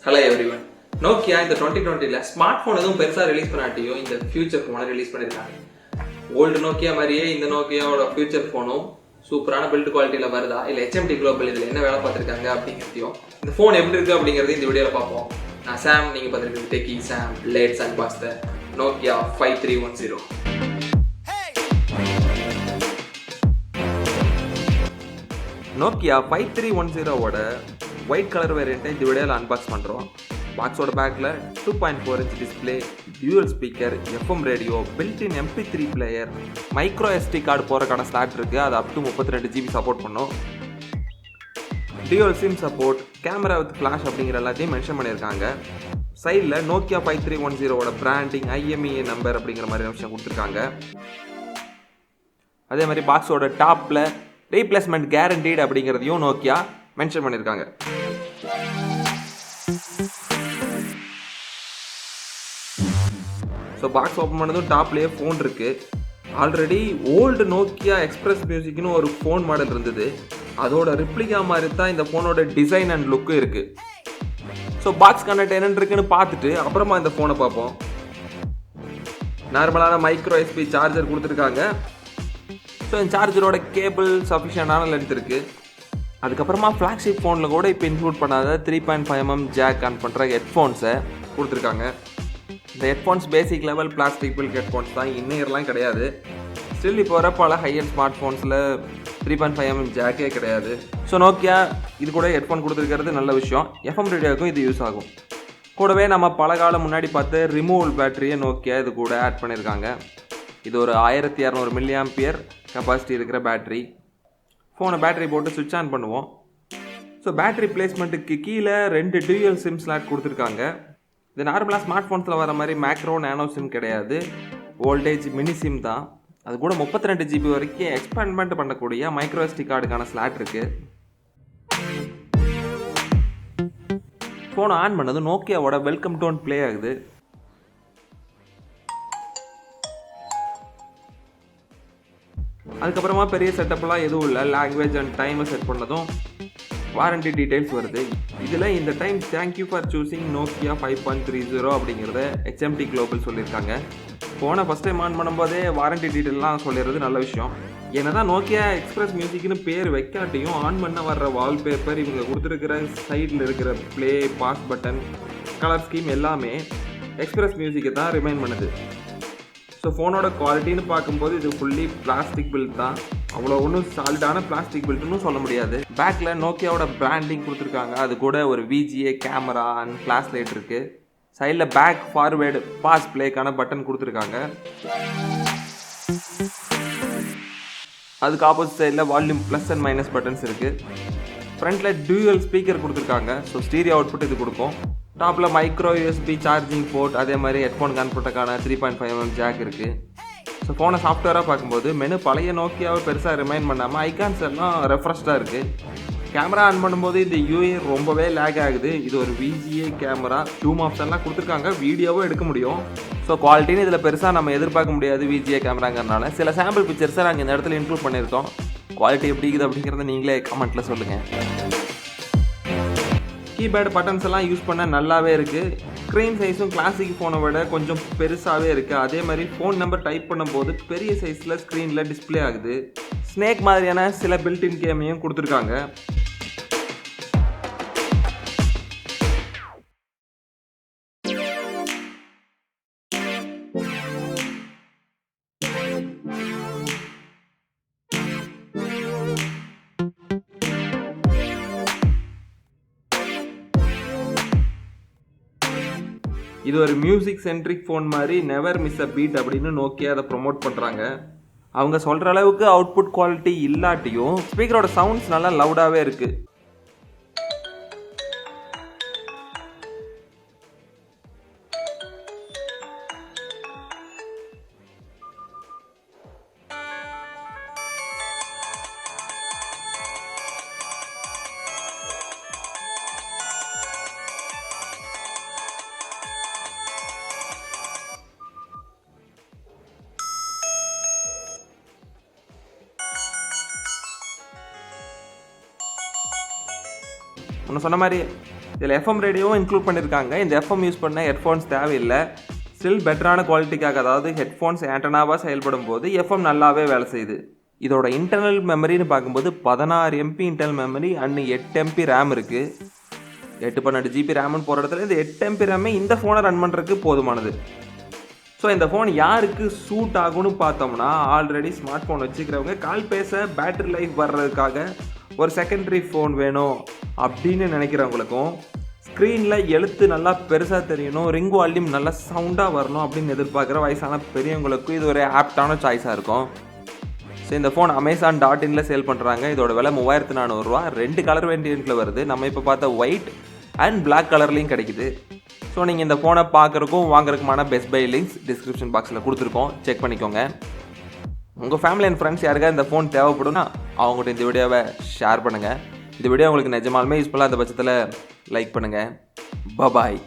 Hello everyone. Nokia இந்த 2020ல smart phone எதுவும் பெருசா ரிலீஸ் பண்ணாட்டியும் இந்த ஃபியூச்சர் போனை ரிலீஸ் பண்ணிருக்காங்க. ஓல்டு நோக்கியா மாதிரியே இந்த நோக்கியாவோட ஃபியூச்சர் போனும் சூப்பரான பில்ட் குவாலிட்டியில வருதா இல்ல HMD Globel இதுல என்ன வேலை பார்த்திருக்காங்க அப்படிங்கிறதையும் இந்த போன் எப்படி இருக்கு அப்படிங்கறதையும் இந்த வீடியோல பார்ப்போம். நான் சாம், நீங்க பார்த்திருக்கிறது TECHiE Sam. Let's unbox the Nokia 5310. Nokia 5310 ஓட ஒயிட் கலர் வேரியண்ட்டை இந்த வீடியோவில் அன்பாக்ஸ் பண்ணுறோம். பாக்ஸோட பேக்கில் 2.4 inch display, dual speaker, FM radio, built in MP3 player, micro SD card போகிறக்கான ஸ்லாட் இருக்குது. அது அப் டு 32 GB சப்போர்ட் பண்ணும். Dual SIM support, camera with flash அப்படிங்கிற எல்லாத்தையும் மென்ஷன் பண்ணியிருக்காங்க. சைடில் Nokia 5310ஓட பிராண்டிங், IMEI நம்பர் அப்படிங்கிற மாதிரி விஷயம் கொடுத்துருக்காங்க. அதே மாதிரி பாக்ஸோட டாப்பில் ரீப்ளேஸ்மெண்ட் கேரண்டீட் அப்படிங்கிறதையும் நோக்கியா மென்ஷன் பண்ணியிருக்காங்க. ஸோ பாக்ஸ் ஓப்பன் பண்ணதும் டாப்லேயே ஃபோன் இருக்கு. ஆல்ரெடி ஓல்டு நோக்கியா எக்ஸ்பிரஸ் மியூசிக்னு ஒரு ஃபோன் மாடல் இருந்தது. அதோட ரிப்ளிகா மாதிரி தான் இந்த ஃபோனோட டிசைன் அண்ட் லுக்கும் இருக்கு. ஸோ பாக்ஸ் கனெக்ட் என்னன்னு இருக்குன்னு பார்த்துட்டு அப்புறமா இந்த ஃபோனை பார்ப்போம். நார்மலான மைக்ரோ USB சார்ஜர் கொடுத்துருக்காங்க. ஸோ இந்த சார்ஜரோட கேபிள் சஃபிஷியண்டான லென்த் இருக்குது. அதுக்கப்புறமா ஃப்ளாக்ஷிப் ஃபோனில் கூட இப்போ இன்க்ளூட் பண்ணாத 3.5mm ஜாக் ஆன் பண்ணுற ஹெட்ஃபோன்ஸை கொடுத்துருக்காங்க. இந்த headphones basic level plastic build headphones தான், இன்னியர்லாம் கிடையாது. ஸ்டில் இப்போ வர பல ஹையர் ஸ்மார்ட் ஃபோன்ஸில் 3.5mm ஜாக்கே கிடையாது. ஸோ நோக்கியா இது கூட ஹெட்ஃபோன் கொடுத்துருக்கிறது நல்ல விஷயம். FM ரேடியோவுக்கும் இது யூஸ் ஆகும். கூடவே நம்ம பல காலம் முன்னாடி பார்த்து ரிமூவல் பேட்டரியை நோக்கியா இது கூட ஆட் பண்ணியிருக்காங்க. இது ஒரு 1200 mAh கெப்பாசிட்டி இருக்கிற பேட்ரி. ஃபோனை பேட்டரி போட்டு சுவிட்ச் ஆன் பண்ணுவோம். ஸோ பேட்டரி பிளேஸ்மெண்ட்டுக்கு கீழே 2 டியூயல் சிம் ஸ்லாட் கொடுத்துருக்காங்க. இது நார்மலாக ஸ்மார்ட் ஃபோன்ஸில் வர மாதிரி மேக்ரோ நேனோ சிம் கிடையாது, வோல்டேஜ் மினி சிம் தான். அது கூட 32 GB வரைக்கும் எக்ஸ்பேண்ட்மெண்ட் பண்ணக்கூடிய மைக்ரோ SD கார்டுக்கான ஸ்லாட் இருக்குது. ஃபோனை ஆன் பண்ணது நோக்கியாவோட வெல்கம் டோன் ப்ளே ஆகுது. அதுக்கப்புறமா பெரிய செட்டப்லாம் எதுவும் இல்லை. லாங்குவேஜ் அண்ட் டைமை செட் பண்ணதும் வாரண்டி டீட்டெயில்ஸ் வருது. இதில் இந்த time thank you for choosing Nokia 5.30 அப்படிங்கிறத HMD Globel சொல்லியிருக்காங்க. ஃபோனை ஃபஸ்ட் டைம் ஆன் பண்ணும்போதே வாரண்டி டீட்டெயிலாம் சொல்லிடுறது நல்ல விஷயம். ஏன்னா தான் Nokia எக்ஸ்பிரஸ் மியூசிக்னு பேர் வைக்காட்டியும் ஆன் பண்ண வர்ற வால்பேப்பர், இவங்க கொடுத்துருக்கிற சைடில் இருக்கிற play, pass button, colour scheme எல்லாமே எக்ஸ்பிரஸ் மியூசிக்கை தான் ரிமைண்ட் பண்ணுது. ஸோ ஃபோனோட குவாலிட்டின்னு பார்க்கும்போது இது ஃபுல்லி பிளாஸ்டிக் பில்ட் தான். அவ்வளோ ஒன்றும் சாலிடான பிளாஸ்டிக் பில்ட்னு சொல்ல முடியாது. பேக்கில் நோக்கியாவோட பிராண்டிங் கொடுத்துருக்காங்க. அது கூட ஒரு VGA camera and flash light இருக்குது. சைடில் பேக் ஃபார்வேர்டு பாஸ் பிளேக்கான பட்டன் கொடுத்துருக்காங்க. அதுக்கு ஆப்போசிட் சைடில் volume plus and minus buttons இருக்குது. ஃப்ரண்ட்டில் டியூயல் ஸ்பீக்கர் கொடுத்துருக்காங்க. ஸோ ஸ்டீரியோ அவுட்புட் இது கொடுக்கும். டாப்பில் மைக்ரோ USB சார்ஜிங் போர்ட், அதே மாதிரி ஹெட்ஃபோன் கன்வெர்ட்டருக்கான 3.5mm ஜாக் இருக்குது. ஸோ ஃபோனை சாஃப்ட்வேராக பார்க்கும்போது மெனு பழைய நோக்கியாவை பெருசாக ரிமைண்ட் பண்ணாமல் ஐகான்ஸ் எல்லாம் ரெஃப்ரெஷ்டாக இருக்குது. கேமரா ஆன் பண்ணும்போது இந்த UI ரொம்பவே லேக் ஆகுது. இது ஒரு VGA கேமரா, ஜூம் ஆப்ஷன்லாம் கொடுத்துருக்காங்க, வீடியோவும் எடுக்க முடியும். ஸோ குவாலிட்டின்னு இதில் பெருசாக நம்ம எதிர்பார்க்க முடியாது VGA கேமராங்கிறனால. சில சாம்பிள் பிக்சர்ஸை நாங்கள் இந்த இடத்துல இன்க்ளூட் பண்ணியிருக்கோம். குவாலிட்டி எப்படி இருக்குது அப்படிங்கிறத நீங்களே கமெண்ட்டில் சொல்லுங்கள். கீபேட் பட்டன்ஸ் எல்லாம் யூஸ் பண்ண நல்லாவே இருக்குது. ஸ்க்ரீன் சைஸும் கிளாசிக் ஃபோனை விட கொஞ்சம் பெருசாகவே இருக்குது. அதே மாதிரி ஃபோன் நம்பர் டைப் பண்ணும்போது பெரிய சைஸில் ஸ்க்ரீனில் டிஸ்பிளே ஆகுது. ஸ்னேக் மாதிரியான சில பில்ட்-இன் கேமையும் கொடுத்துருக்காங்க. இது ஒரு மியூசிக் சென்ட்ரிக் ஃபோன் மாதிரி, நெவர் மிஸ் அ பீட் அப்படின்னு நோக்கியா அதை ப்ரொமோட் பண்ணுறாங்க. அவங்க சொல்கிற அளவுக்கு அவுட்புட் குவாலிட்டி இல்லாட்டியும் ஸ்பீக்கரோட சவுண்ட்ஸ் நல்லா லவுடாகவே இருக்குது. சொன்ன மாதிரி இதில் எஃப்எம் ரேடியோவும் இன்க்ளூட் பண்ணியிருக்காங்க. இந்த எஃப்எம் யூஸ் பண்ண ஹெட்ஃபோன்ஸ் தேவையில்லை. ஸ்டில் பெட்டரான குவாலிட்டிக்காக, அதாவது ஹெட்ஃபோன்ஸ் ஆண்டனாவாக செயல்படும் போது எஃப்எம் நல்லாவே வேலை செய்யுது. இதோட இன்டர்னல் மெமரின்னு பார்க்கும்போது 16 MB internal memory and 8 MB RAM இருக்குது. 812 GB ரேம்னு போகிற இடத்துல இந்த 8 MB ரேமே இந்த ஃபோனை ரன் பண்ணுறதுக்கு போதுமானது. ஸோ இந்த ஃபோன் யாருக்கு சூட் ஆகும்னு பார்த்தோம்னா, ஆல்ரெடி ஸ்மார்ட் ஃபோன் வச்சுக்கிறவங்க, கால் பேச பேட்டரி லைஃப் வர்றதுக்காக ஒரு செகண்டரி ஃபோன் வேணும் அப்படின்னு நினைக்கிறவங்களுக்கும், ஸ்க்ரீனில் எழுத்து நல்லா பெருசாக தெரியணும், ரிங் வால்யூம் நல்லா சவுண்டாக வரணும் அப்படின்னு எதிர்பார்க்குற வயசான பெரியவங்களுக்கும் இது ஒரு ஆப்டான சாய்ஸாக இருக்கும். ஸோ இந்த ஃபோன் Amazon.in சேல் பண்ணுறாங்க. இதோட விலை 3400 ரூபா. 2 கலர் வேரியண்ட்டில் வருது. நம்ம இப்போ பார்த்த ஒயிட் அண்ட் பிளாக் கலர்லேயும் கிடைக்குது. ஸோ நீங்கள் இந்த ஃபோனை பார்க்குறக்கும் வாங்குறதுக்குமான பெஸ்ட் பை லிங்க்ஸ் டிஸ்கிரிப்ஷன் பாக்ஸில் கொடுத்துருக்கோம், செக் பண்ணிக்கோங்க. உங்கள் ஃபேமிலி அண்ட் ஃப்ரெண்ட்ஸ் யாருக்காவது இந்த ஃபோன் தேவைப்படும்னா அவங்கள்ட்ட இந்த வீடியோவை ஷேர் பண்ணுங்கள். இந்த வீடியோ உங்களுக்கு நிஜமாலுமே யூஸ்ஃபுல்லாக அந்த பட்சத்தில் லைக் பண்ணுங்கள். பாய்.